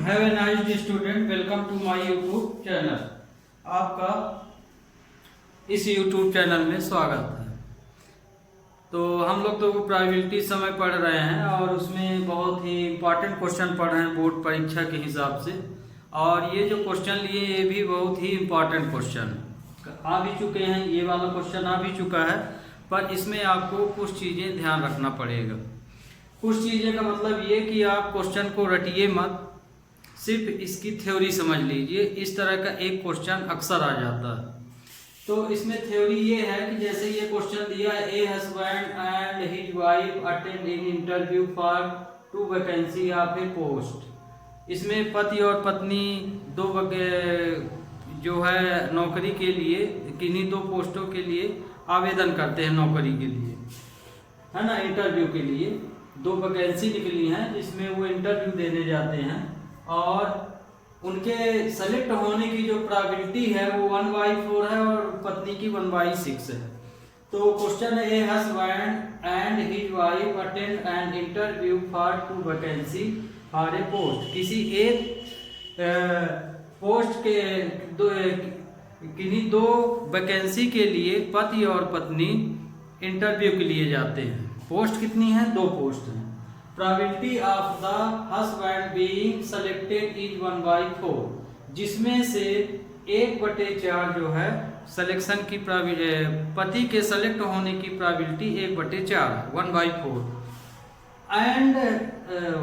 Have a nice day student, welcome to my YouTube channel. आपका इस YouTube channel में स्वागत है। तो हम लोग तो प्रोबेबिलिटी समय पढ़ रहे हैं और उसमें बहुत ही इम्पोर्टेंट क्वेश्चन पढ़ रहे हैं बोर्ड परीक्षा के हिसाब से। और ये जो क्वेश्चन लिए ये भी बहुत ही इम्पोर्टेंट क्वेश्चन आ भी चुके हैं। ये वाला क्वेश्चन आ भी चुका है, पर इसमें आपको कुछ चीज़ें ध्यान रखना पड़ेगा। कुछ चीज़ें का मतलब ये कि आप क्वेश्चन को रटिए मत, सिर्फ इसकी थ्योरी समझ लीजिए। इस तरह का एक क्वेश्चन अक्सर आ जाता है। तो इसमें थ्योरी ये है कि जैसे ये क्वेश्चन दिया है, a husband and his wife attend in interview for 2 vacancy of A post. इसमें पति और पत्नी जो है नौकरी के लिए, किन्हीं 2 पोस्टों के लिए आवेदन करते हैं नौकरी के लिए, है ना। इंटरव्यू के लिए 2 वैकेंसी निकली हैं जिसमें वो इंटरव्यू देने जाते हैं और उनके सेलेक्ट होने की जो प्रोबेबिलिटी है वो 1/4 है और पत्नी की 1/6 है। तो क्वेश्चन है, a husband and his wife attend an interview for 2 vacancy for a post. किसी एक पोस्ट के किन्हीं 2 वैकेंसी के लिए पति और पत्नी इंटरव्यू के लिए जाते हैं। पोस्ट कितनी है? 2 पोस्ट हैं। Probability of the husband being selected is 1/4, जिसमें से 1/4 जो है सिलेक्शन की पति के सेलेक्ट होने की probability 1/4, 1/4। And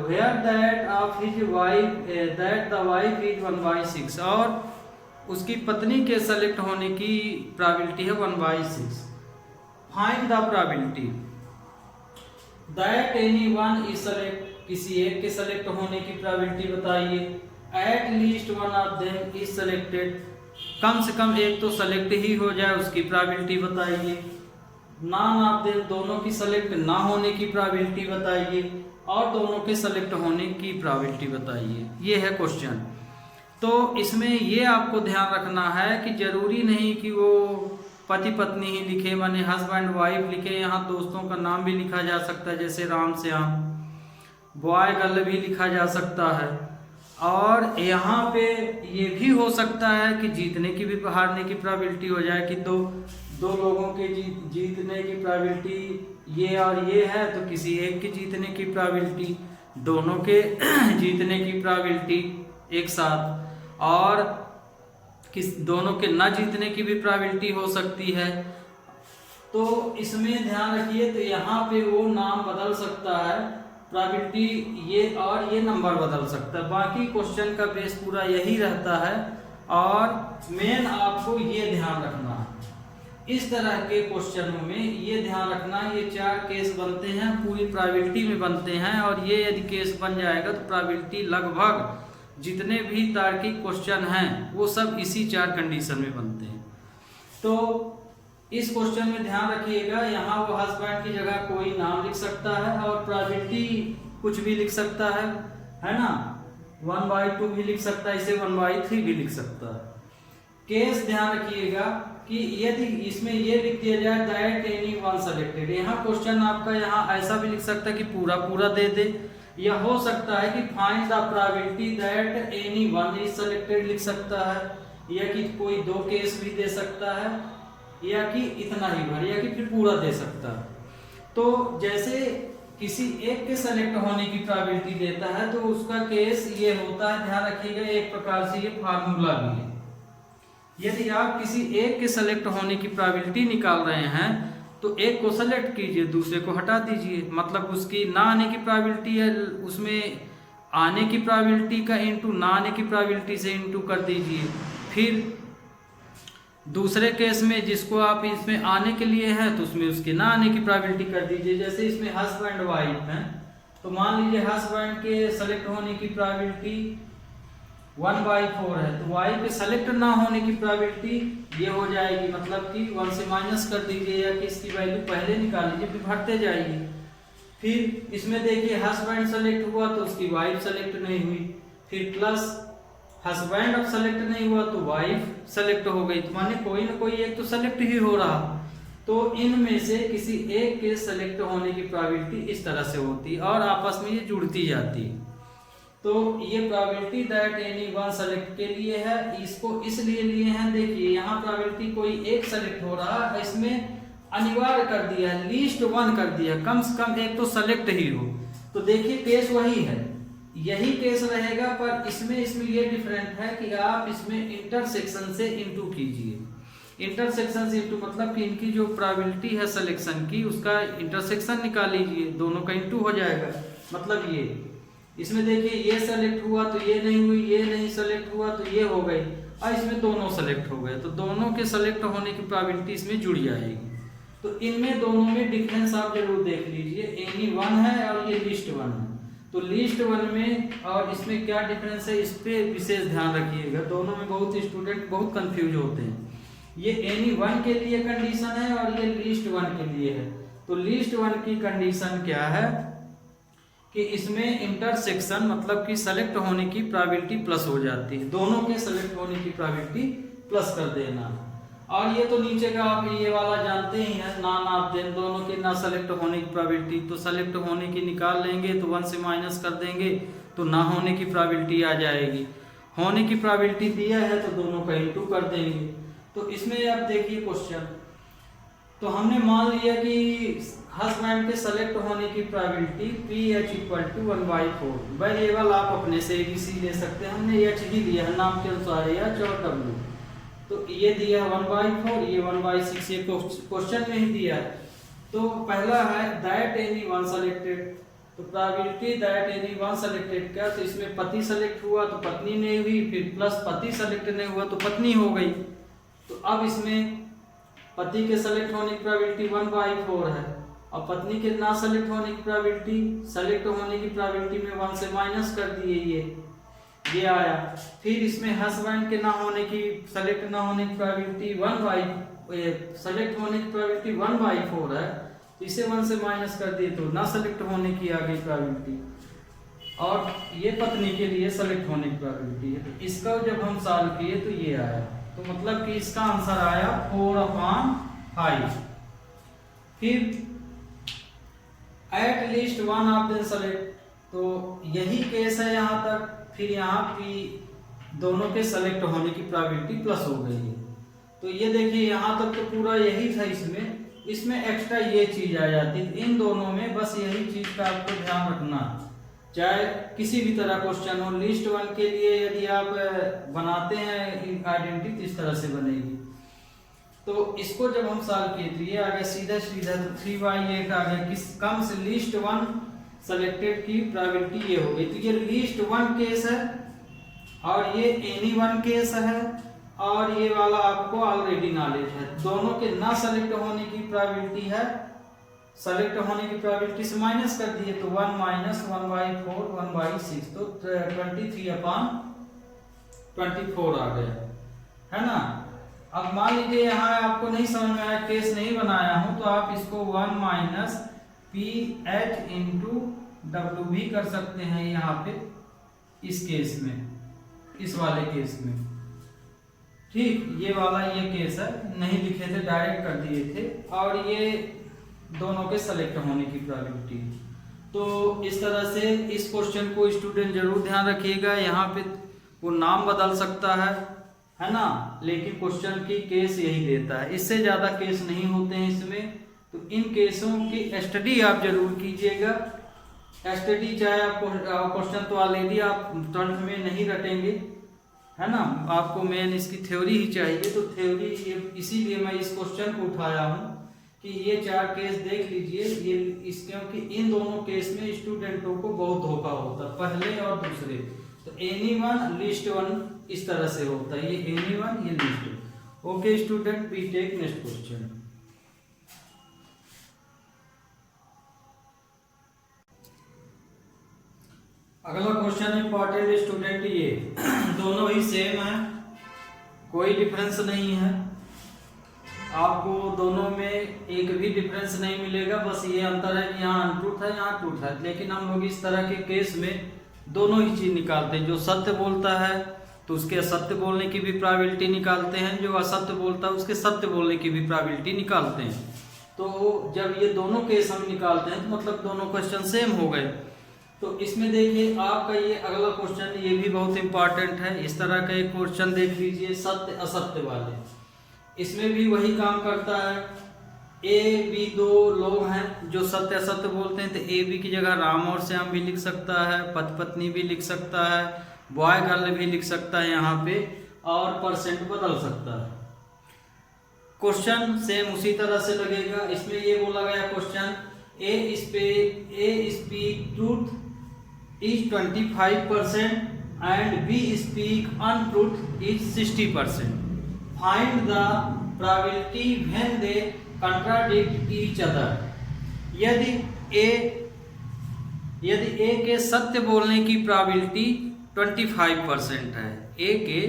where that of his wife that the wife is 1/6, और उसकी पत्नी के सेलेक्ट होने की प्रोबेबिलिटी है 1/6। Find the probability that any one is select, किसी एक के सेलेक्ट होने की प्रोबेबिलिटी बताइए। At least one of them is selected, कम से कम एक तो सेलेक्ट ही हो जाए उसकी प्रोबेबिलिटी बताइए। नॉन ऑफ देम, दोनों की सेलेक्ट ना होने की प्रोबेबिलिटी बताइए, और दोनों के सेलेक्ट होने की प्रोबेबिलिटी बताइए। ये है क्वेश्चन। तो इसमें ये आपको ध्यान रखना है कि जरूरी नहीं कि वो पति पत्नी ही लिखे, माने हस्बैंड वाइफ लिखे। यहाँ दोस्तों का नाम भी लिखा जा सकता है, जैसे राम श्याम, बॉय गर्ल भी लिखा जा सकता है। और यहाँ पे ये भी हो सकता है कि जीतने की भी हारने की प्रोबेबिलिटी हो जाए कि दो लोगों के जीतने की प्रोबेबिलिटी ये और ये है, तो किसी एक के जीतने की प्रोबेबिलिटी, दोनों के जीतने की प्रोबेबिलिटी एक साथ, और दोनों के न जीतने की भी प्रोबेबिलिटी हो सकती है। तो इसमें ध्यान रखिए। तो यहाँ पे वो नाम बदल सकता है, प्रोबेबिलिटी ये और ये नंबर बदल सकता है। बाकी क्वेश्चन का बेस पूरा यही रहता है और मेन आपको ये ध्यान रखना है। इस तरह के क्वेश्चनों में ये ध्यान रखना, ये 4 केस बनते हैं, पूरी प्रोबेबिलिटी में बनते हैं। और ये यदि केस बन जाएगा तो प्रोबेबिलिटी लगभग जितने भी तार्किक क्वेश्चन हैं वो सब इसी 4 कंडीशन में बनते हैं। तो इस क्वेश्चन में ध्यान रखिएगा, यहाँ वो हस्बैंड की जगह कोई नाम लिख सकता है और प्रोबेबिलिटी कुछ भी लिख सकता है ना। 1/2 भी लिख सकता है, इसे 1/3 भी लिख सकता है। केस ध्यान रखिएगा कि यदि इसमें ये लिख दिया जाए दैट एनी वन सेलेक्टेड, यहाँ क्वेश्चन आपका यहाँ ऐसा भी लिख सकता है कि पूरा दे दे, या हो सकता है कि find the probability that any one is selected लिख सकता है, या कि कोई 2 केस भी दे सकता है, या कि इतना ही भर, या कि फिर पूरा दे सकता है। तो जैसे किसी एक के सेलेक्ट होने की प्रोबेबिलिटी देता है तो उसका केस ये होता है, ध्यान रखिएगा। एक प्रकार से ये फार्मूला भी है। यदि आप किसी एक के सेलेक्ट होने की प्रोबेबिलिटी निकाल रहे हैं तो एक को सेलेक्ट कीजिए, दूसरे को हटा दीजिए। मतलब उसकी ना आने की प्रोबेबिलिटी है, उसमें आने की प्रोबेबिलिटी का इंटू ना आने की प्रोबेबिलिटी से इंटू कर दीजिए। फिर दूसरे केस में जिसको आप इसमें आने के लिए है तो उसमें उसके ना आने की प्रोबेबिलिटी कर दीजिए। जैसे इसमें हस्बैंड वाइफ है, तो मान लीजिए हस्बैंड के सेलेक्ट होने की प्रोबेबिलिटी 1/4 है, तो वाइफ के सेलेक्ट ना होने की प्रोबेबिलिटी ये हो जाएगी, मतलब कि 1 से माइनस कर दीजिए या कि इसकी वैल्यू पहले निकाल लीजिए, फिर भरते जाइए। फिर इसमें देखिए हस्बैंड सेलेक्ट हुआ तो उसकी वाइफ सेलेक्ट नहीं हुई, फिर प्लस हस्बैंड अब सेलेक्ट नहीं हुआ तो वाइफ सेलेक्ट हो गई, तो माने कोई ना कोई एक तो सेलेक्ट ही हो रहा। तो इनमें से किसी एक के सेलेक्ट होने की प्रोबेबिलिटी इस तरह से होती है और आपस में ये जुड़ती जाती है। तो ये probability that any one select के लिए है, इसको इसलिए लिए हैं, देखिए यहाँ प्रोबेबिलिटी कोई एक सेलेक्ट हो रहा है, इसमें अनिवार्य कर दिया है, लीस्ट वन कर दिया, कम से कम एक तो सेलेक्ट ही हो। तो देखिए केस वही है, यही केस रहेगा, पर इसमें ये डिफरेंट है कि आप इसमें इंटरसेक्शन से इनटू कीजिए। इंटरसेक्शन से इनटू मतलब कि इनकी जो प्रोबेबिलिटी है सिलेक्शन की, उसका इंटरसेक्शन निकाल लीजिए, दोनों का इनटू हो जाएगा। मतलब ये इसमें देखिए ये सेलेक्ट हुआ तो ये नहीं हुई, ये नहीं सेलेक्ट हुआ तो ये हो गई, और इसमें दोनों सेलेक्ट हो गए, तो दोनों के सेलेक्ट होने की प्रोबेबिलिटी इसमें जुड़ जाएगी। तो इनमें दोनों में डिफरेंस आप जरूर देख लीजिए, एनी वन है और ये लिस्ट वन है। तो लिस्ट वन में और इसमें क्या डिफरेंस है, इस पे विशेष ध्यान रखिएगा, दोनों में बहुत स्टूडेंट बहुत कंफ्यूज होते हैं। ये एनी वन के लिए कंडीशन है और ये लिस्ट वन के लिए है। तो लिस्ट वन की कंडीशन क्या है कि इसमें इंटरसेक्शन मतलब कि सेलेक्ट होने की प्रोबेबिलिटी प्लस हो जाती है, दोनों के सेलेक्ट होने की प्रोबेबिलिटी प्लस कर देना। और ये तो नीचे का आप ये वाला जानते ही हैं, ना आप दें दोनों के ना सेलेक्ट होने की प्रोबेबिलिटी, तो सेलेक्ट होने की निकाल लेंगे तो 1 से माइनस कर देंगे तो ना होने की प्रोबेबिलिटी आ जाएगी। होने की प्रोबेबिलिटी दिया है तो दोनों का इनटू कर देंगे। तो इसमें आप देखिए क्वेश्चन, तो हमने मान लिया कि हस्बैंड के सेलेक्ट होने की प्रोबेबिलिटी PH = 1/4। वेरिएबल आप अपने से ABC ले सकते हैं, हमने H ही लिया है नाम के अनुसार H और W। तो ये दिया है 1/4, ये 1/6, ये क्वेश्चन में ही दिया है। तो पहला है दैट एनी वन सेलेक्टेड, तो probability that any one selected क्या, तो इसमें पति सेलेक्ट हुआ तो पत्नी नहीं हुई, फिर प्लस पति सेलेक्ट नहीं हुआ तो पत्नी हो गई। तो अब इसमें पति के सेलेक्ट होने की प्रोबेबिलिटी 1/4 है और पत्नी के ना सेलेक्ट होने की प्रोबेबिलिटी, सेलेक्ट होने की प्रोबेबिलिटी में 1 से माइनस कर दिए, ये आया। फिर इसमें हस्बैंड के ना होने की, सेलेक्ट ना होने की प्रोबेबिलिटी सेलेक्ट होने की प्रोबेबिलिटी 1/4 है, तो इसे 1 से माइनस कर दिए तो ना सेलेक्ट होने की आ गई प्रोबेबिलिटी। और ये पत्नी के लिए सेलेक्ट होने की प्रोबेबिलिटी है, तो इसका जब हम सॉल्व किए तो ये आया। तो मतलब कि इसका आंसर आया 4/5। फिर eight least one of them select, तो यही केस है यहाँ तक। फिर यहाँ भी दोनों के सेलेक्ट होने की प्रोबेबिलिटी प्लस हो गई है। तो ये देखिए यहाँ तक तो पूरा यही था, इसमें एक्स्ट्रा ये चीज आ जाती है। इन दोनों में बस यही चीज का आपको ध्यान रखना, चाहे किसी भी तरह क्वेश्चन हो, लिस्ट वन के लिए यदि आप बनाते हैं आइडेंटिटी इस तरह से बनेगी। तो इसको जब हम सॉल्व किए तो ये आ गया सीधा सीधा, तो 3/8 आ गया, किस कम से लिस्ट वन सेलेक्टेड की प्रोबेबिलिटी ये हो गई। तो ये लिस्ट वन केस है और ये एनी वन केस है, और ये वाला आपको ऑलरेडी नॉलेज है। दोनों के ना सेलेक्ट होने की प्रोबेबिलिटी है, सेलेक्ट होने की प्रोबेबिलिटी से माइनस कर दिए तो 1 - 1/4 1/6, तो 23/24 आ गया, है ना। अब मान लीजिए यहाँ आपको नहीं समझ में आया, केस नहीं बनाया हूं, तो आप इसको 1 - PH × W भी कर सकते हैं यहाँ पे, इस केस में, इस वाले केस में। ठीक, ये वाला ये केस है, नहीं लिखे थे डायरेक्ट कर दिए थे, और ये दोनों के सेलेक्ट होने की प्रोबेबिलिटी। तो इस तरह से इस क्वेश्चन को स्टूडेंट जरूर ध्यान रखिएगा। यहाँ पे वो नाम बदल सकता है ना, लेकिन क्वेश्चन की केस यही देता है, इससे ज्यादा केस नहीं होते हैं इसमें। तो इन केसों की स्टडी आप जरूर कीजिएगा। स्टडी चाहे आप क्वेश्चन तो ऑलरेडी आप 12th में नहीं रटेंगे, है ना, आपको मेन इसकी थ्योरी ही चाहिए। तो थ्योरी इसीलिए मैं इस क्वेश्चन को उठाया हूँ कि ये 4 केस देख लीजिए, ये क्योंकि इन दोनों केस में स्टूडेंटों को बहुत धोखा होता है, पहले और दूसरे। तो एनी वन लिस्ट वन इस तरह से होता है, ये एनी वन ये list. Okay student, we take next question. अगला क्वेश्चन इंपॉर्टेंट स्टूडेंट, ये दोनों ही सेम है, कोई डिफरेंस नहीं है, आपको दोनों में एक भी डिफरेंस नहीं मिलेगा। बस ये अंतर है कि यहाँ अनट्रूथ है, यहाँ ट्रूथ है। लेकिन हम लोग इस तरह के केस में दोनों ही चीज निकालते हैं। जो सत्य बोलता है तो उसके असत्य बोलने की भी प्रोबेबिलिटी निकालते हैं, जो असत्य बोलता है उसके सत्य बोलने की भी प्रोबेबिलिटी निकालते हैं। तो जब ये दोनों केस हम निकालते हैं तो मतलब दोनों क्वेश्चन सेम हो गए। तो इसमें देखिए आपका ये अगला क्वेश्चन, ये भी बहुत इंपॉर्टेंट है। इस तरह का एक क्वेश्चन देख लीजिए, सत्य असत्य वाले। इसमें भी वही काम करता है। ए बी दो लोग हैं जो सत्य असत्य बोलते हैं, तो ए बी की जगह राम और श्याम भी लिख सकता है, पति पत्नी भी लिख सकता है, बॉय गर्ल भी लिख सकता है यहाँ पे, और परसेंट बदल सकता है। क्वेश्चन सेम उसी तरह से लगेगा। इसमें ये बोला गया question, A speak truth is 25% and B speak untruth is 60%। Find the probability when they contradict each other. यदि ए के सत्य बोलने की प्रोबेबिलिटी 25% है, ए के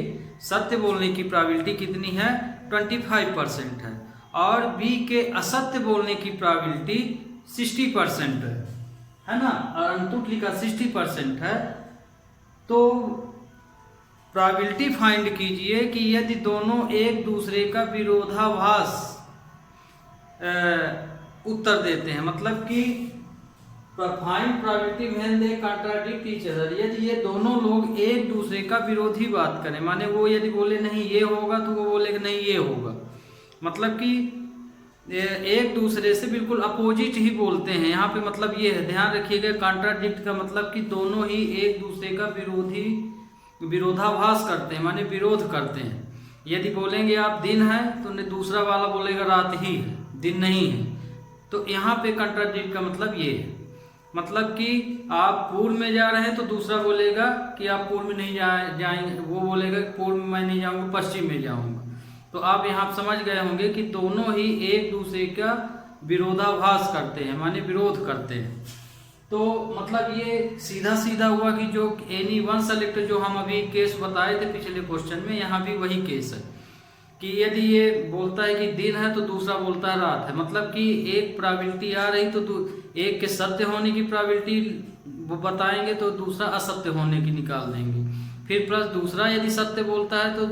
सत्य बोलने की प्रोबेबिलिटी कितनी है? 25% है, और बी के असत्य बोलने की प्रोबेबिलिटी 60% है ना, और अनट्रूथ लिखा 60% है। तो प्रोबेबिलिटी फाइंड कीजिए कि यदि दोनों एक दूसरे का विरोधाभास उत्तर देते हैं, मतलब कि find probability when they contradict each other, यदि ये दोनों लोग एक दूसरे का विरोधी बात करें, माने वो यदि बोले नहीं ये होगा तो वो बोलेगा नहीं ये होगा, मतलब कि एक दूसरे से बिल्कुल अपोजिट ही बोलते हैं। यहाँ पे मतलब ये है, ध्यान रखिएगा, कॉन्ट्राडिक्ट का मतलब कि दोनों ही एक दूसरे का विरोधाभास करते हैं, माने विरोध करते हैं। यदि बोलेंगे आप दिन है तो दूसरा वाला बोलेगा रात ही है, दिन नहीं है। तो यहाँ पे कॉन्ट्राडिक्ट का मतलब ये है, मतलब कि आप पूर्व में जा रहे हैं तो दूसरा बोलेगा कि आप पूर्व में नहीं जाएंगे, वो बोलेगा पूर्व में मैं नहीं जाऊंगा, पश्चिम में जाऊंगा। तो आप यहाँ समझ गए होंगे कि दोनों ही एक दूसरे का विरोधाभास करते हैं, माने विरोध करते हैं। तो मतलब ये सीधा सीधा हुआ कि जो एनी वन सेलेक्ट जो हम अभी केस बताए थे पिछले क्वेश्चन में, यहाँ भी वही केस है कि यदि ये बोलता है कि दिन है तो दूसरा बोलता है रात है, मतलब कि एक प्रोबेबिलिटी आ रही तो एक के सत्य होने की प्रोबेबिलिटी वो बताएंगे तो दूसरा असत्य होने की निकाल देंगे, फिर प्लस दूसरा यदि सत्य बोलता है तो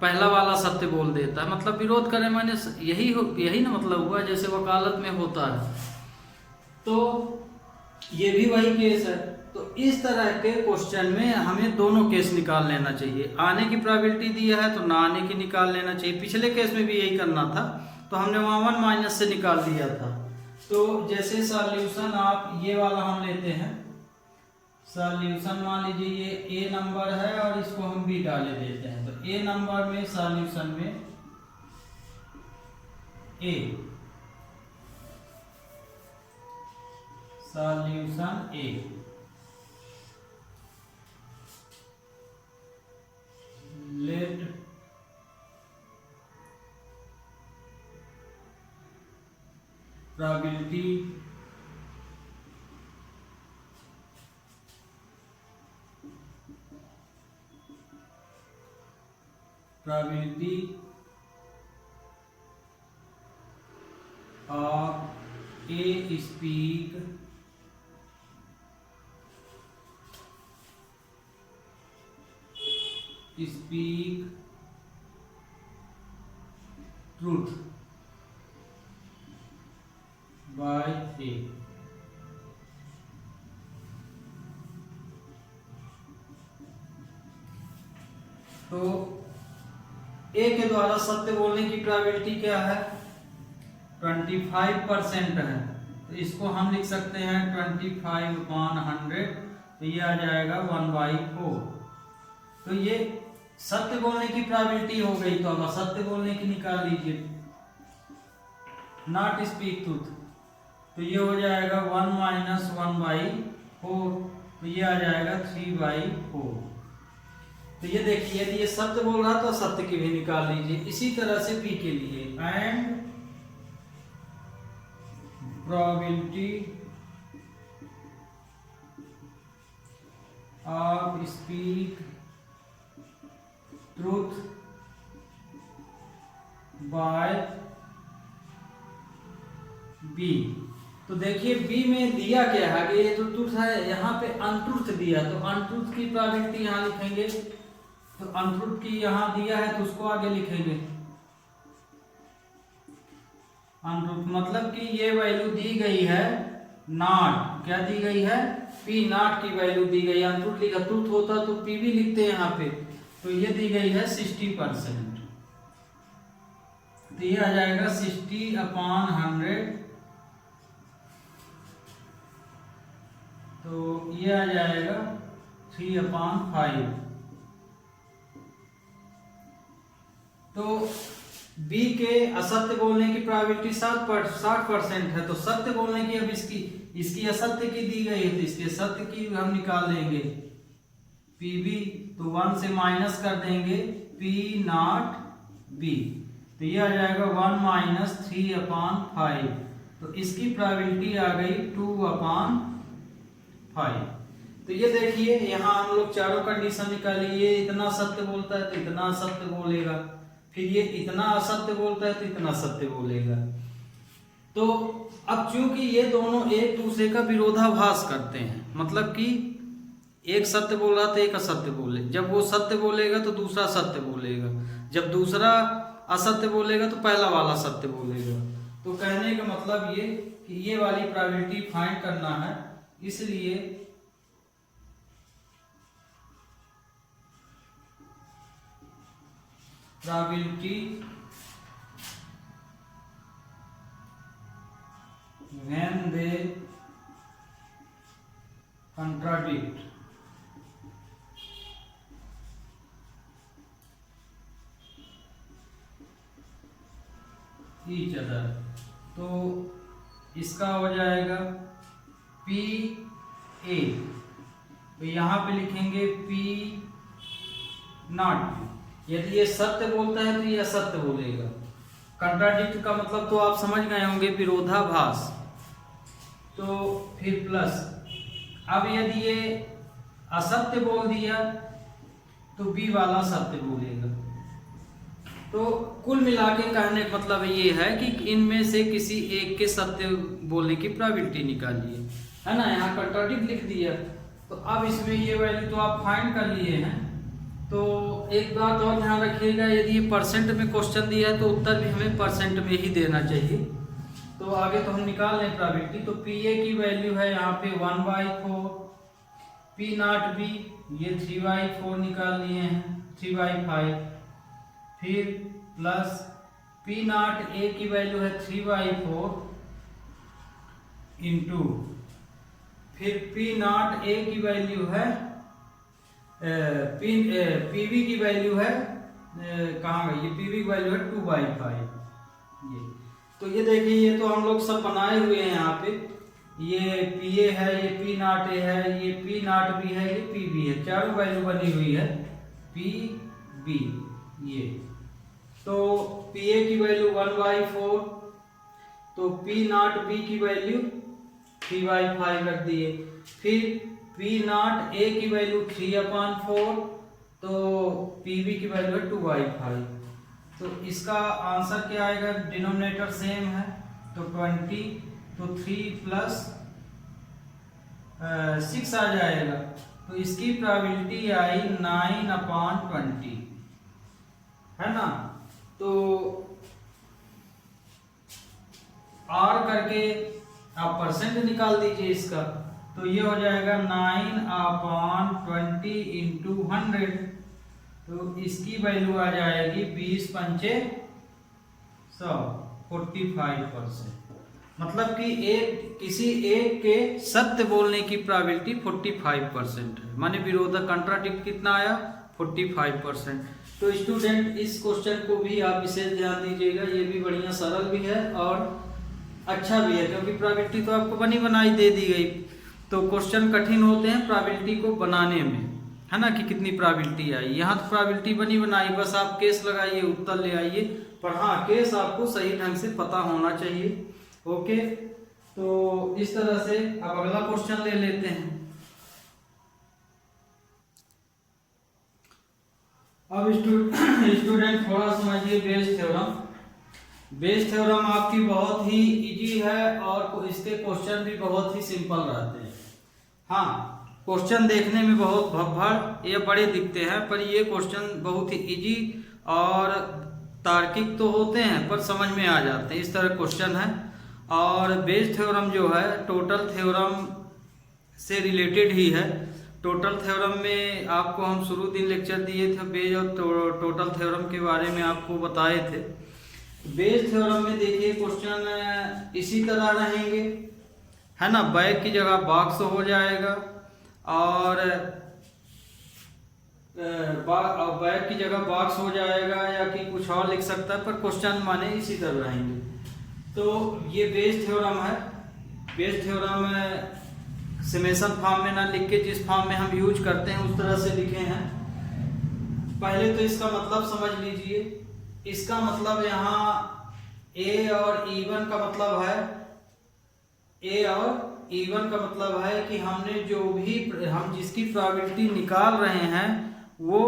पहला वाला सत्य बोल देता है, मतलब विरोध करें, माने यही ना मतलब हुआ जैसे वकालत में होता है। तो ये भी वही केस है। तो इस तरह के क्वेश्चन में हमें दोनों केस निकाल लेना चाहिए, आने की प्रोबेबिलिटी दिया है तो ना आने की निकाल लेना चाहिए। पिछले केस में भी यही करना था, तो हमने वहाँ 1 माइनस से निकाल दिया था। तो जैसे सॉल्यूशन आप ये वाला हम लेते हैं, सॉल्यूशन मान लीजिए ये ए नंबर है और इसको हम बी डाले देते हैं। तो ए नंबर में सॉल्यूशन में A solution A, let probability of A speak truth by A. तो ए के द्वारा सत्य बोलने की प्रोबेबिलिटी क्या है? 25% है, तो इसको हम लिख सकते हैं 25/100, तो ये आ जाएगा 1/4। तो ये सत्य बोलने की प्रोबेबिलिटी हो गई, तो अब असत्य बोलने की निकाल लीजिए, नॉट स्पीक ट्रूथ, तो ये हो जाएगा 1 - 1/4, तो ये आ जाएगा 3/4। तो ये देखिए यदि ये सत्य बोल रहा तो सत्य की भी निकाल लीजिए। इसी तरह से बी के लिए, and probability of speak truth by B. तो देखिए बी में दिया क्या है, आगे ये तो ट्रूथ है, यहाँ पे अनट्रूथ दिया, तो अनट्रूथ की प्रोबेबिलिटी यहाँ लिखेंगे। तो अनट्रूथ की यहाँ दिया है तो उसको आगे लिखेंगे अनट्रूथ, मतलब कि ये वैल्यू दी गई है नॉट, क्या दी गई है? पी नॉट की वैल्यू दी गई, यहाँ ट्रुथ लिखा, ट्रुथ होता तो पी भी लिखते हैं यहाँ पे, तो ये दी गई है 60%, तो ये आ जाएगा 60/100, तो ये आ जाएगा 3/5। तो बी के असत्य बोलने की प्रोबेबिलिटी 60% है, तो सत्य बोलने की अब इसकी असत्य की दी गई है, तो इसके सत्य की हम निकाल लेंगे पीबी, तो 1 से माइनस कर देंगे पी नॉट बी, तो ये आ जाएगा 1 - 3/5, तो इसकी प्रोबेबिलिटी आ गई 2/5। तो ये देखिए यहाँ हम लोग चारों कंडीशन निकाली, ये इतना सत्य बोलता है तो इतना सत्य बोलेगा, फिर ये इतना असत्य बोलता है तो इतना सत्य बोलेगा। तो अब चूंकि ये दोनों एक दूसरे का विरोधाभास करते हैं, मतलब कि एक सत्य बोल रहा तो एक असत्य बोले, जब वो सत्य बोलेगा तो दूसरा सत्य बोलेगा, जब दूसरा असत्य बोलेगा तो पहला वाला सत्य बोलेगा। तो कहने का मतलब ये कि ये वाली प्रोबेबिलिटी फाइंड करना है, इसलिए probability when they contradict each other, तो इसका हो जाएगा पी ए, तो यहाँ पे लिखेंगे पी नॉट, यदि ये सत्य बोलता है तो ये असत्य बोलेगा। कंट्राडिक्ट का मतलब तो आप समझ गए होंगे, विरोधाभास। तो फिर प्लस, अब यदि ये असत्य बोल दिया तो बी वाला सत्य बोलेगा। तो कुल मिला के कहने का मतलब ये है कि इनमें से किसी एक के सत्य बोलने की प्रोबेबिलिटी निकालिए, है ना। यहाँ कंट्राडिक्ट लिख दिया, तो अब इसमें ये वैल्यू तो आप फाइंड कर लिए हैं। तो एक बात और ध्यान रखिएगा, यदि ये परसेंट में क्वेश्चन दिया है तो उत्तर भी हमें परसेंट में ही देना चाहिए। तो आगे तो हम निकाल लें प्रोबेबिलिटी। तो पी ए की वैल्यू है यहाँ पे 1/4, पी नॉट बी ये 3/4 निकाल लिए हैं, 3/5, फिर प्लस पी नॉट ए की वैल्यू है 3/4 इंटू, फिर पी नॉट ए की वैल्यू है पीवी की वैल्यू है कहाँ गई, ये पीवी की वैल्यू है 2/5। ये तो ये देखिए, ये तो हम लोग सब बनाए हुए हैं यहाँ पे, ये पी ए है, ये पी नॉट ए है, ये पी नॉट बी है, ये पी बी है, चारों वैल्यू बनी हुई है पी बी। ये तो पी ए की वैल्यू 1/4, तो पी नॉट बी की वैल्यू 3/5 रख दिए, फिर पी नॉट ए की वैल्यू 3/4, तो पी बी की वैल्यू है 2/5। तो इसका आंसर क्या आएगा, डिनोमिनेटर सेम है तो 20, तो 3 + 6 आ जाएगा, तो इसकी प्रोबेबिलिटी आई 9/20, है ना। तो आर करके आप परसेंट निकाल दीजिए इसका, तो ये हो जाएगा 9/20 इंटू 100, तो इसकी वैल्यू आ जाएगी 20×5 100, 45%। मतलब कि किसी एक के सत्य बोलने की प्रोबेबिलिटी 45% है, माने विरोध कंट्राडिक्ट कितना आया 45%। तो स्टूडेंट इस क्वेश्चन को भी आप विशेष ध्यान दीजिएगा, ये भी बढ़िया सरल भी है और अच्छा भी है, क्योंकि प्रोबेबिलिटी तो आपको बनी बनाई दे दी गई। तो क्वेश्चन कठिन होते हैं प्रोबेबिलिटी को बनाने में, है ना, कि कितनी प्रोबेबिलिटी आई। यहाँ तो प्रोबेबिलिटी बनी बनाई, बस आप केस लगाइए उत्तर ले आइए, पर हाँ केस आपको सही ढंग से पता होना चाहिए। ओके, तो इस तरह से अब अगला क्वेश्चन ले लेते हैं। अब स्टूडेंट थोड़ा समझिए बेस थ्योरम। बेस थ्योरम आपकी बहुत ही इजी है और इसके क्वेश्चन भी बहुत ही सिंपल रहते हैं। हाँ, क्वेश्चन देखने में बहुत भगभड़ ये बड़े दिखते हैं, पर ये क्वेश्चन बहुत ही इजी और तार्किक तो होते हैं पर समझ में आ जाते हैं, इस तरह क्वेश्चन है। और बेस थ्योरम जो है टोटल थ्योरम से रिलेटेड ही है। टोटल थ्योरम में आपको हम शुरू दिन लेक्चर दिए थे, बेज और टोटल थ्योरम के बारे में आपको बताए थे। बेज थ्योरम में देखिए क्वेश्चन इसी तरह रहेंगे, है ना। बैग की जगह बॉक्स हो जाएगा और बैग की जगह बॉक्स हो जाएगा या कि कुछ और लिख सकता है, पर क्वेश्चन माने इसी तरह रहेंगे। तो ये बेज थ्योरम है। बेज थ्योरम समेशन फॉर्म में ना लिख के जिस फॉर्म में हम यूज करते हैं उस तरह से लिखे हैं। पहले तो इसका मतलब समझ लीजिए। इसका मतलब यहाँ ए और इवन का मतलब है, ए और इवन का मतलब है कि हमने जो भी हम जिसकी प्रोबेबिलिटी निकाल रहे हैं वो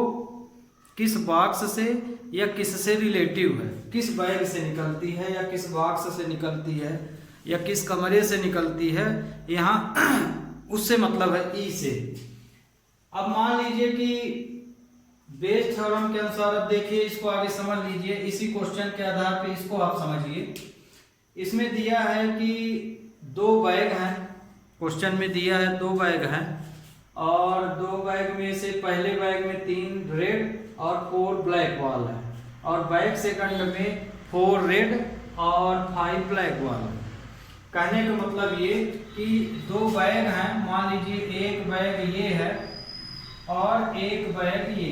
किस बॉक्स से या किससे रिलेटिव है, किस बैग से निकलती है या किस बॉक्स से निकलती है या किस कमरे से निकलती है, यहाँ उससे मतलब है ई से। अब मान लीजिए कि बेज थ्योरम के अनुसार, अब देखिए इसको आगे समझ लीजिए, इसी क्वेश्चन के आधार पे इसको आप समझिए। इसमें दिया है कि 2 बैग हैं, क्वेश्चन में दिया है 2 बैग हैं और 2 बैग में से पहले बैग में 3 रेड और 4 ब्लैक बॉल है और बैग सेकंड में 4 रेड और 5 ब्लैक बॉल है। कहने का मतलब ये कि 2 बैग हैं, मान लीजिए एक बैग ये है और एक बैग ये,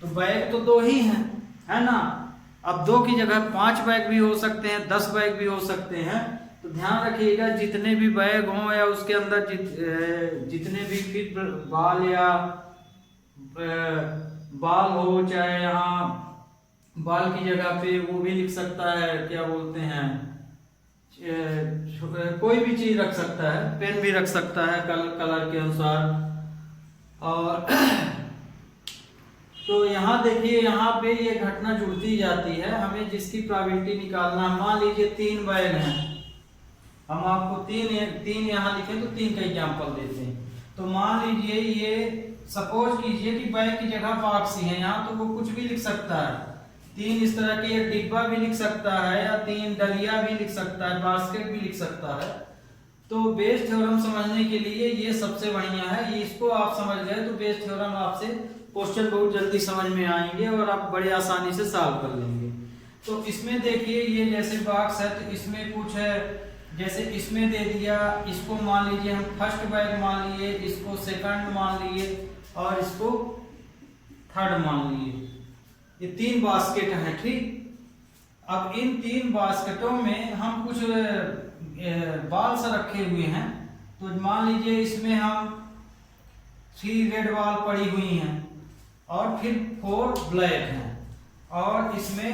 तो बैग तो 2 ही हैं, है ना। अब 2 की जगह 5 बैग भी हो सकते हैं, 10 बैग भी हो सकते हैं। तो ध्यान रखिएगा जितने भी बैग हों या उसके अंदर जितने भी फिट बाल या बाल हो, चाहे यहाँ बाल की जगह पे वो भी लिख सकता है, क्या बोलते हैं, कोई भी चीज रख सकता है, पेन भी रख सकता है कलर के अनुसार। और तो यहाँ देखिए यहाँ पे ये घटना जुड़ती जाती है। हमें जिसकी प्रोबेबिलिटी निकालना है, मान लीजिए 3 बैग हैं, हम आपको 3 यहाँ लिखे तो 3 का एग्जाम्पल देते हैं। तो मान लीजिए ये सपोज कीजिए कि बैग की जगह बॉक्स ही है, यहाँ तो वो कुछ भी लिख सकता है, 3 इस तरह के डिब्बा भी लिख सकता है या 3 डलिया भी लिख सकता है, बास्केट भी लिख सकता है। तो बेज थ्योरम समझने के लिए ये सबसे बढ़िया है। इसको आप समझ गए तो बेज थ्योरम आपसे क्वेश्चन बहुत जल्दी समझ में आएंगे और आप बड़े आसानी से सॉल्व कर लेंगे। तो इसमें देखिए ये जैसे बॉक्स है तो इसमें कुछ है, जैसे इसमें दे दिया, इसको मान लीजिए हम फर्स्ट बैग मान लिए, इसको सेकंड मान लिए और इसको थर्ड मान लिए। ये 3 बास्केट हैं, ठीक। अब इन 3 बास्केटों में हम कुछ बॉल्स रखे हुए हैं। तो मान लीजिए इसमें हम 3 रेड बॉल पड़ी हुई हैं और फिर 4 ब्लैक हैं और इसमें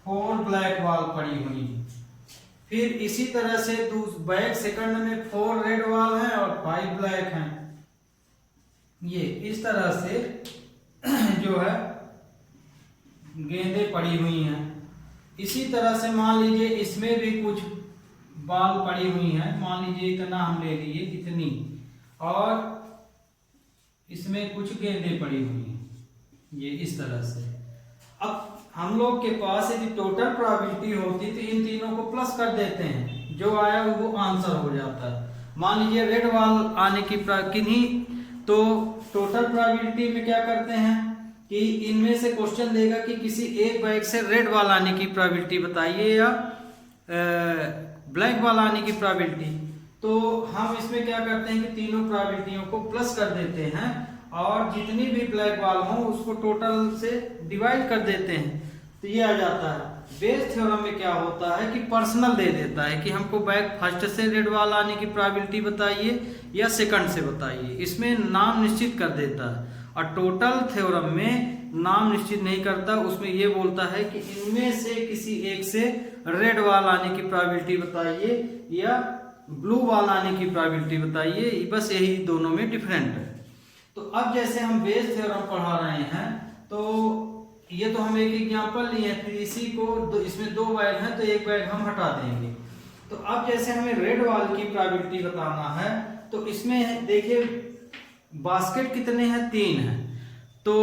4 ब्लैक बॉल पड़ी हुई हैं। फिर इसी तरह से बैग सेकंड में 4 रेड बॉल हैं और 5 ब्लैक हैं। ये इस तरह से जो है गेंदें पड़ी हुई हैं। इसी तरह से मान लीजिए इसमें भी कुछ बॉल पड़ी हुई हैं, मान लीजिए इतना हम ले लिए, इतनी, और इसमें कुछ गेंदें पड़ी हुई हैं, ये इस तरह से। अब हम लोग के पास यदि टोटल प्रोबेबिलिटी होती तो इन तीनों को प्लस कर देते हैं, जो आया वो आंसर हो जाता है। मान लीजिए रेड बॉल आने की किन्हीं, तो टोटल प्रोबेबिलिटी में क्या करते हैं कि इनमें से क्वेश्चन देगा कि किसी एक बैग से रेड बॉल आने की प्रोबेबिलिटी बताइए या ब्लैक बॉल आने की प्रोबेबिलिटी। तो हम इसमें क्या करते हैं कि तीनों प्रोबेबिलिटियों को प्लस कर देते हैं और जितनी भी ब्लैक बॉल हो उसको टोटल से डिवाइड कर देते हैं, तो ये आ जाता है। बेज थ्योरम में क्या होता है कि पर्सनल दे देता है कि हमको बैग फर्स्ट से रेड बॉल आने की प्रोबेबिलिटी बताइए या सेकंड से बताइए, इसमें नाम निश्चित कर देता है। और टोटल थ्योरम में नाम निश्चित नहीं करता, उसमें ये बोलता है कि इनमें से किसी एक से रेड बॉल आने की प्रोबेबिलिटी बताइए या ब्लू बॉल आने की प्रोबेबिलिटी बताइए, बस यही दोनों में डिफरेंट है। तो अब जैसे हम बेज थ्योरम पढ़ा रहे हैं तो ये तो हम एक एग्जांपल लिए, फिर इसी को इसमें 2 बैग हैं तो एक बैग हम हटा देंगे। तो अब जैसे हमें रेड बॉल की प्रोबेबिलिटी बताना है तो इसमें देखिए बास्केट कितने हैं, 3 हैं, तो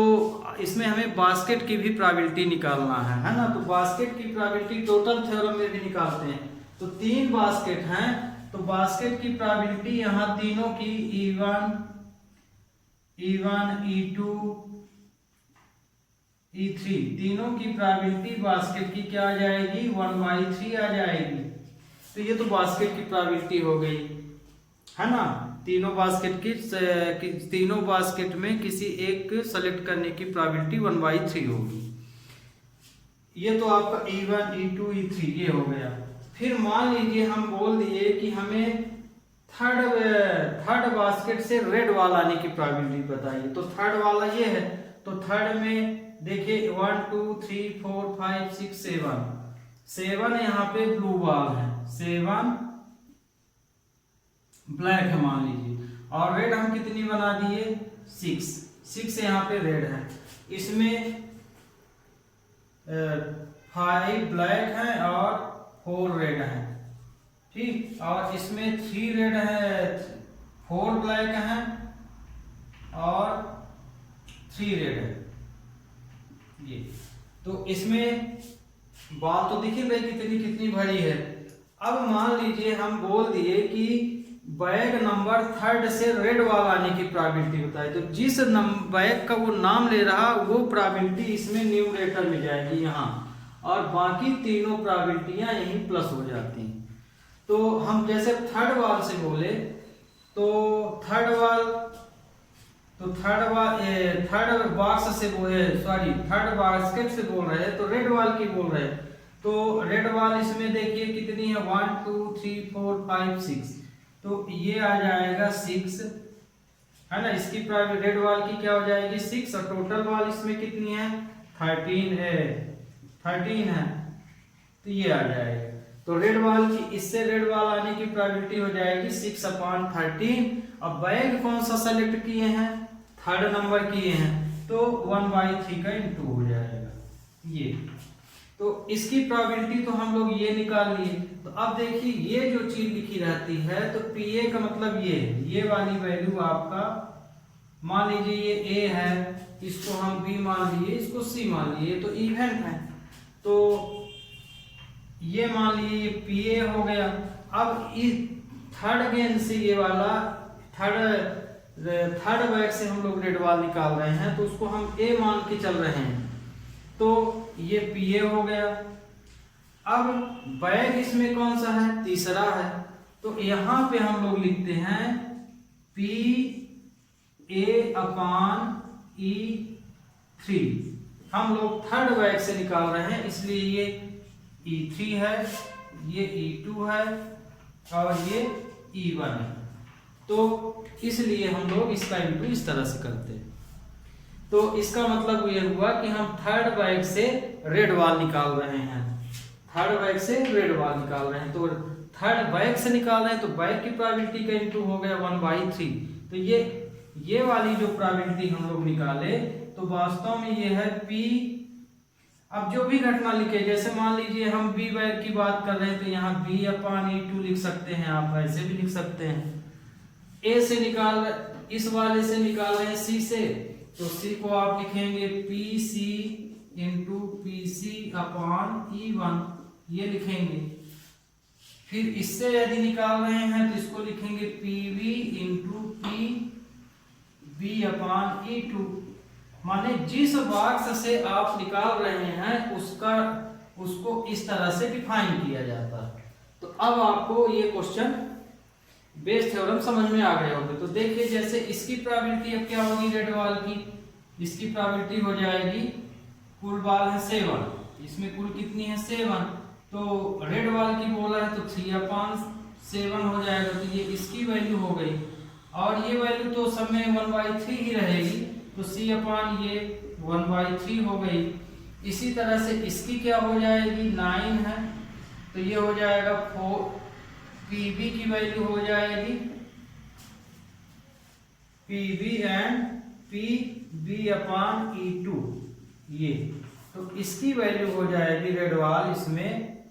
इसमें हमें बास्केट की भी प्रोबेबिलिटी निकालना है ना। तो बास्केट की प्रोबेबिलिटी टोटल थ्योरम में भी निकालते हैं। तो 3 बास्केट हैं तो बास्केट की प्रोबेबिलिटी यहाँ तीनों की E1, E2, E3 तीनों की प्रोबेबिलिटी बास्केट की क्या आ जाएगी 1/3 आ जाएगी। तो ये तो बास्केट की प्रोबेबिलिटी हो गई है ना। तीनों बास्केट में किसी एक सेलेक्ट करने की प्रोबेबिलिटी 1/3 होगी। ये तो आपका E1, E2, E3 ये हो गया। फिर मान लीजिए हम बोल दिए कि हमें थर्ड बास्केट से रेड वाल आने की प्रोबेबिलिटी बताइए। तो थर्ड वाला ये है, तो थर्ड में देखिए 1 2 3 4 5 6 7 यहाँ पे ब्लू वाल है, 7 ब्लैक है मान लीजिए, और रेड हम कितनी बना दिए 6 यहाँ पे रेड है। इसमें 5 ब्लैक है और 4 रेड है, ठीक। और इसमें 3 रेड है, 4 ब्लैक है और 3 रेड है ये। तो इसमें बात तो दिख ही रही कितनी भरी है। अब मान लीजिए हम बोल दिए कि बैग नंबर थर्ड से रेड वाल आने की प्रोबेबिलिटी बताए। तो जिस बैग का वो नाम ले रहा वो प्रोबेबिलिटी इसमें न्यूमरेटर में जाएगी यहाँ, और बाकी तीनों प्रोबेबिलिटियां यहीं प्लस हो जाती हैं। तो हम जैसे थर्ड वाल से बोले तो थर्ड बास्केट से बोल रहे हैं तो रेड वाल की बोल रहे हैं। तो रेड वाल इसमें देखिए कितनी है 1 2 3 4 5 6, तो ये आ जाएगा 6 है ना। इसकी रेड वाल की क्या हो जाएगी 6, और टोटल वाल इसमें कितनी है 13 है, तो ये आ जाएगा। तो रेड वाल की इससे रेड वाल आने की प्रोबेबिलिटी हो जाएगी 6/13। अब बैग कौन सा सेलेक्ट किए हैं थर्ड नंबर किए हैं, तो 1/3 का इंटू हो जाएगा ये। तो इसकी प्रोबेबिलिटी तो हम लोग ये निकाल लिए। तो अब देखिए ये जो चीज लिखी रहती है तो PA का मतलब ये वाली वैल्यू आपका मान लीजिए ये A है, इसको हम B मान लिए, इसको C मान लिए, तो इवेंट है। तो ये मान लीजिए ये PA हो गया। अब इस थर्ड गेन से ये वाला थर्ड बैग से हम लोग रेड वाल निकाल रहे हैं, तो उसको हम A मान के चल रहे हैं, तो ये PA हो गया। अब बैग इसमें कौन सा है तीसरा है, तो यहाँ पे हम लोग लिखते हैं PA/E3। हम लोग थर्ड बैग से निकाल रहे हैं इसलिए ये E3 है, ये E2 है और ये E1 है। तो इसलिए हम लोग इसका इंटू इस तरह से करते हैं। तो इसका मतलब ये हुआ कि हम थर्ड बैग से रेड वाल निकाल रहे हैं, थर्ड बैग से रेड वाल निकाल रहे हैं। तो थर्ड बैग से निकाल रहे हैं तो बैग की प्रोबेबिलिटी का इंटू हो गया 1/3। तो ये वाली जो प्रोबेबिलिटी हम लोग निकाले तो वास्तव में ये है P। अब जो भी घटना लिखे, जैसे मान लीजिए हम B बैग की बात कर रहे हैं तो यहाँ B/E2 लिख सकते हैं, आप ऐसे भी लिख सकते हैं। A से इस वाले से निकाल रहे हैं C से, तो C को आप लिखेंगे PC इंटू PC/E1 ये लिखेंगे। फिर इससे यदि निकाल रहे हैं तो इसको लिखेंगे PV इंटू PB/E2। माने जिस बॉक्स से आप निकाल रहे हैं उसको इस तरह से डिफाइन किया जाता है। तो अब आपको ये क्वेश्चन बेस थ्योरम समझ में आ गए होंगे। तो देखिए जैसे इसकी प्रोबेबिलिटी अब क्या होगी रेड वाल की, इसकी प्रोबेबिलिटी हो जाएगी, कुल वाल है 7, इसमें कुल कितनी है 7, तो रेड वाल की बोला है तो 3/7 हो जाएगा। तो ये इसकी वैल्यू हो गई, और ये वैल्यू तो सब में 1/3 ही रहेगी, तो C/ये 1/3 हो गई। इसी तरह से इसकी क्या हो जाएगी 9 है, तो ये हो जाएगा 4। PB की वैल्यू हो जाएगी PB एंड PB/E2 ये, तो इसकी वैल्यू हो जाएगी रेड वाल इसमें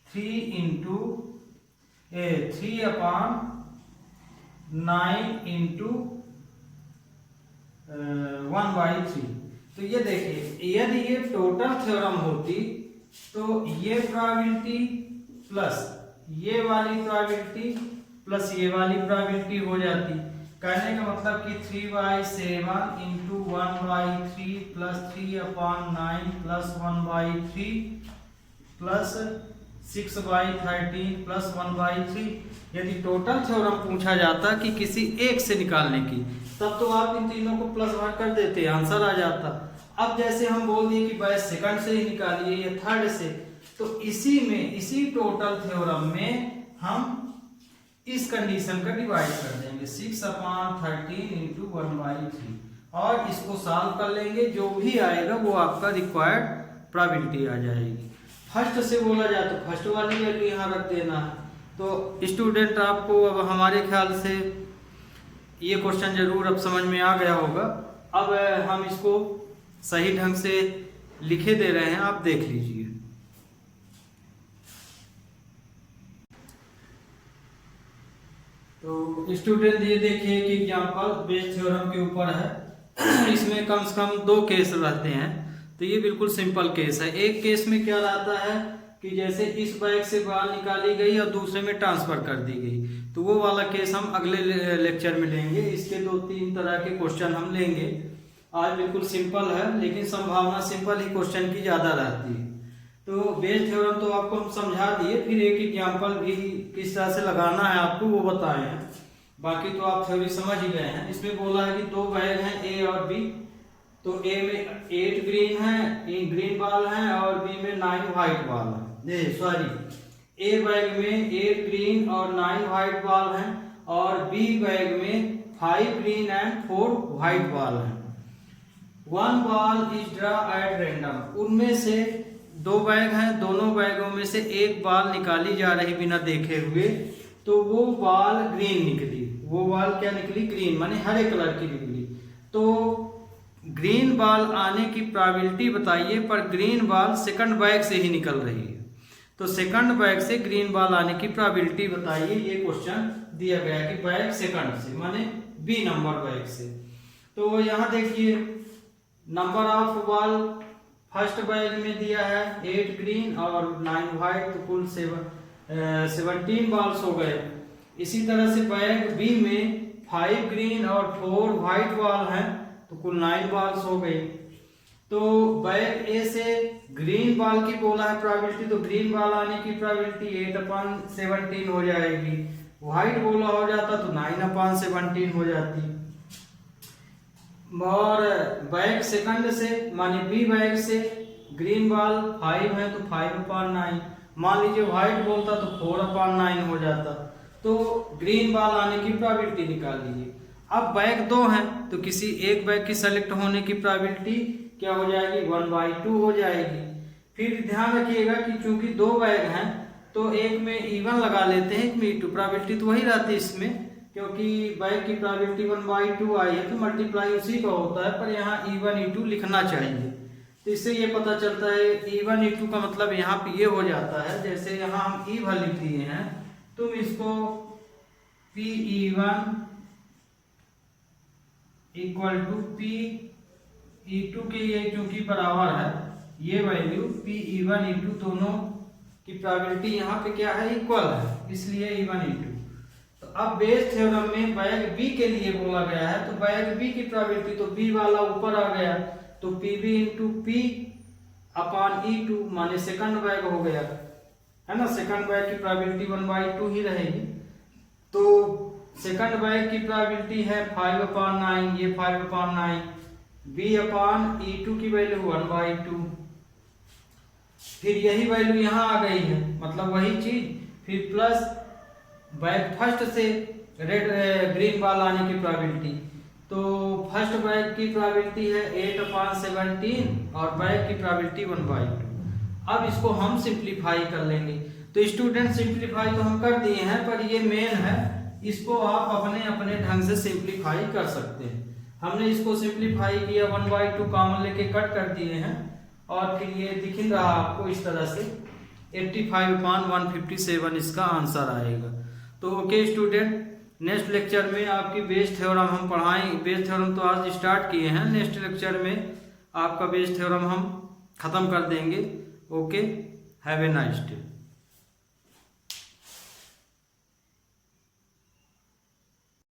3/9 इंटू 1/3। तो ये देखिए यदि ये टोटल थ्योरम होती तो ये प्रोबेबिलिटी प्लस ये वाली प्रोबेबिलिटी प्लस ये वाली प्रोबेबिलिटी हो जाती। कहने का मतलब कि 3/7 into 1/3 plus 3/9 plus 1/3 plus 6/13 plus 1/3। यदि टोटल थ्योरम पूछा जाता कि किसी एक से निकालने की, तब तो आप इन तीनों को प्लस भाग कर देते, आंसर आ जाता। अब जैसे हम बोल दिए कि बाय सेकंड से ही निकालिए या थर्ड से, तो इसी टोटल थ्योरम में हम इस कंडीशन का डिवाइड कर देंगे 6/13 इंटू 1/3 और इसको सॉल्व कर लेंगे। जो भी आएगा वो आपका रिक्वायर्ड प्रोबेबिलिटी आ जाएगी। फर्स्ट से बोला जाए तो फर्स्ट वाली वैल्यू यहाँ रख देना है। तो स्टूडेंट आपको अब हमारे ख्याल से ये क्वेश्चन जरूर अब समझ में आ गया होगा। अब हम इसको सही ढंग से लिखे दे रहे हैं, आप देख लीजिए। तो स्टूडेंट ये देखिए कि एग्जांपल बेस थ्योरम के ऊपर है। इसमें कम से कम 2 केस रहते हैं, तो ये बिल्कुल सिंपल केस है। एक केस में क्या रहता है कि जैसे इस बैग से बाहर निकाली गई और दूसरे में ट्रांसफर कर दी गई, तो वो वाला केस हम अगले लेक्चर में लेंगे। इसके 2-3 तरह के क्वेश्चन हम लेंगे। आज बिल्कुल सिंपल है, लेकिन संभावना सिंपल ही क्वेश्चन की ज़्यादा रहती है। तो बेस थ्योरम तो आपको हम समझा दिए, फिर एक एग्जाम्पल भी किस तरह से लगाना है आपको वो बताए हैं। बाकी तो आप थ्योरी समझ ही गए हैं। इसमें बोला है कि 2 बैग हैं ए और बी, तो ए में 8 ग्रीन है, ग्रीन बॉल है और बी में 9 व्हाइट बॉल है। ए बैग में 8 ग्रीन और 9 व्हाइट बॉल हैं और बी बैग में 5 ग्रीन एंड 4 व्हाइट बॉल हैं। 1 ball is draw at random. उनमें से 2 बैग हैं, दोनों बैगों में से एक बॉल निकाली जा रही बिना देखे हुए, तो वो बॉल ग्रीन निकली। वो बॉल क्या निकली? ग्रीन, माने हरे कलर की निकली। तो ग्रीन बॉल आने की प्रोबेबिलिटी बताइए, पर ग्रीन बॉल सेकंड बैग से ही निकल रही है, तो सेकंड बैग से ग्रीन बॉल आने की प्रोबेबिलिटी बताइए। ये क्वेश्चन दिया गया कि बैग सेकंड से, माने बी नंबर बैग से। तो यहाँ देखिए number of ball first bag में दिया है 8 ग्रीन और 9 व्हाइट, तो कुल 17 बॉल्स हो गए। इसी तरह से बैग बी में 5 ग्रीन और 4 व्हाइट बॉल हैं, तो कुल 9 बॉल्स हो गई। तो बैग ए से ग्रीन बॉल की बोला है प्रोबेबिलिटी, तो ग्रीन बॉल आने की प्रोबेबिलिटी 8/17 हो जाएगी। व्हाइट बोला हो जाता तो 9/17 हो जाती। और बैग सेकंड से माने बी बैग से ग्रीन बॉल 5 है तो 5/9, मान लीजिए व्हाइट बोलता तो 4/9 हो जाता। तो ग्रीन बॉल आने की प्रोबेबिलिटी निकाल लीजिए। अब बैग 2 हैं तो किसी एक बैग की सेलेक्ट होने की प्रोबेबिलिटी क्या हो जाएगी? 1/2 हो जाएगी। फिर ध्यान रखिएगा कि चूंकि 2 बैग हैं तो एक में E1 लगा लेते हैं, एक में E2। प्रोबेबिलिटी तो वही रहती है इसमें, क्योंकि बैग की प्रोबेबिलिटी 1/2 आई है तो मल्टीप्लाई उसी का होता है, पर यहाँ E1 E2 लिखना चाहिए। तो इससे ये पता चलता है E1 E2 का मतलब यहाँ पे ये हो जाता है, जैसे यहाँ हम E1 लिख दिए हैं, तुम इसको PE1 इक्वल टू PE2 के ये क्योंकि बराबर है, ये वैल्यू PE1 E2 दोनों की प्रोबेबिलिटी यहाँ पे क्या है? इक्वल है, इसलिए E1 E2। तो अब बेस थ्योरम में बैग बी के लिए बोला गया है, तो बैग बी की प्रोबेबिलिटी तो बी वाला ऊपर आ गया, तो PB into P upon E2 माने सेकंड बैग हो गया, है ना। सेकंड बैग की प्रोबेबिलिटी 1/2 ही रहेगी। तो सेकंड बैग की प्रोबेबिलिटी है 5/9, ये 5/9, B अपॉन E2 की वैल्यू 1/2। फिर यही वैल्यू यहाँ आ गई है, मतलब वही चीज। फिर प्लस बैग फर्स्ट से ग्रीन बॉल आने की प्रोबेबिलिटी, तो फर्स्ट बैग की प्रोबेबिलिटी है 8/17 और बैग की प्रोबेबिलिटी 1/2। अब इसको हम सिंप्लीफाई कर लेंगे। तो स्टूडेंट सिंप्लीफाई तो हम कर दिए हैं, पर ये मेन है, इसको आप अपने अपने ढंग से सिंप्लीफाई कर सकते हैं। हमने इसको सिंप्लीफाई किया, 1/2 कॉमन लेके कट कर दिए हैं, और फिर ये दिख रहा आपको इस तरह से 85/157 इसका आंसर आएगा। तो ओके स्टूडेंट, नेक्स्ट लेक्चर में आपकी बेस थ्योरम हम पढ़ाएंगे। बेस थ्योरम तो आज स्टार्ट किए हैं, नेक्स्ट लेक्चर में आपका बेस थ्योरम हम खत्म कर देंगे। Okay, have a nice day.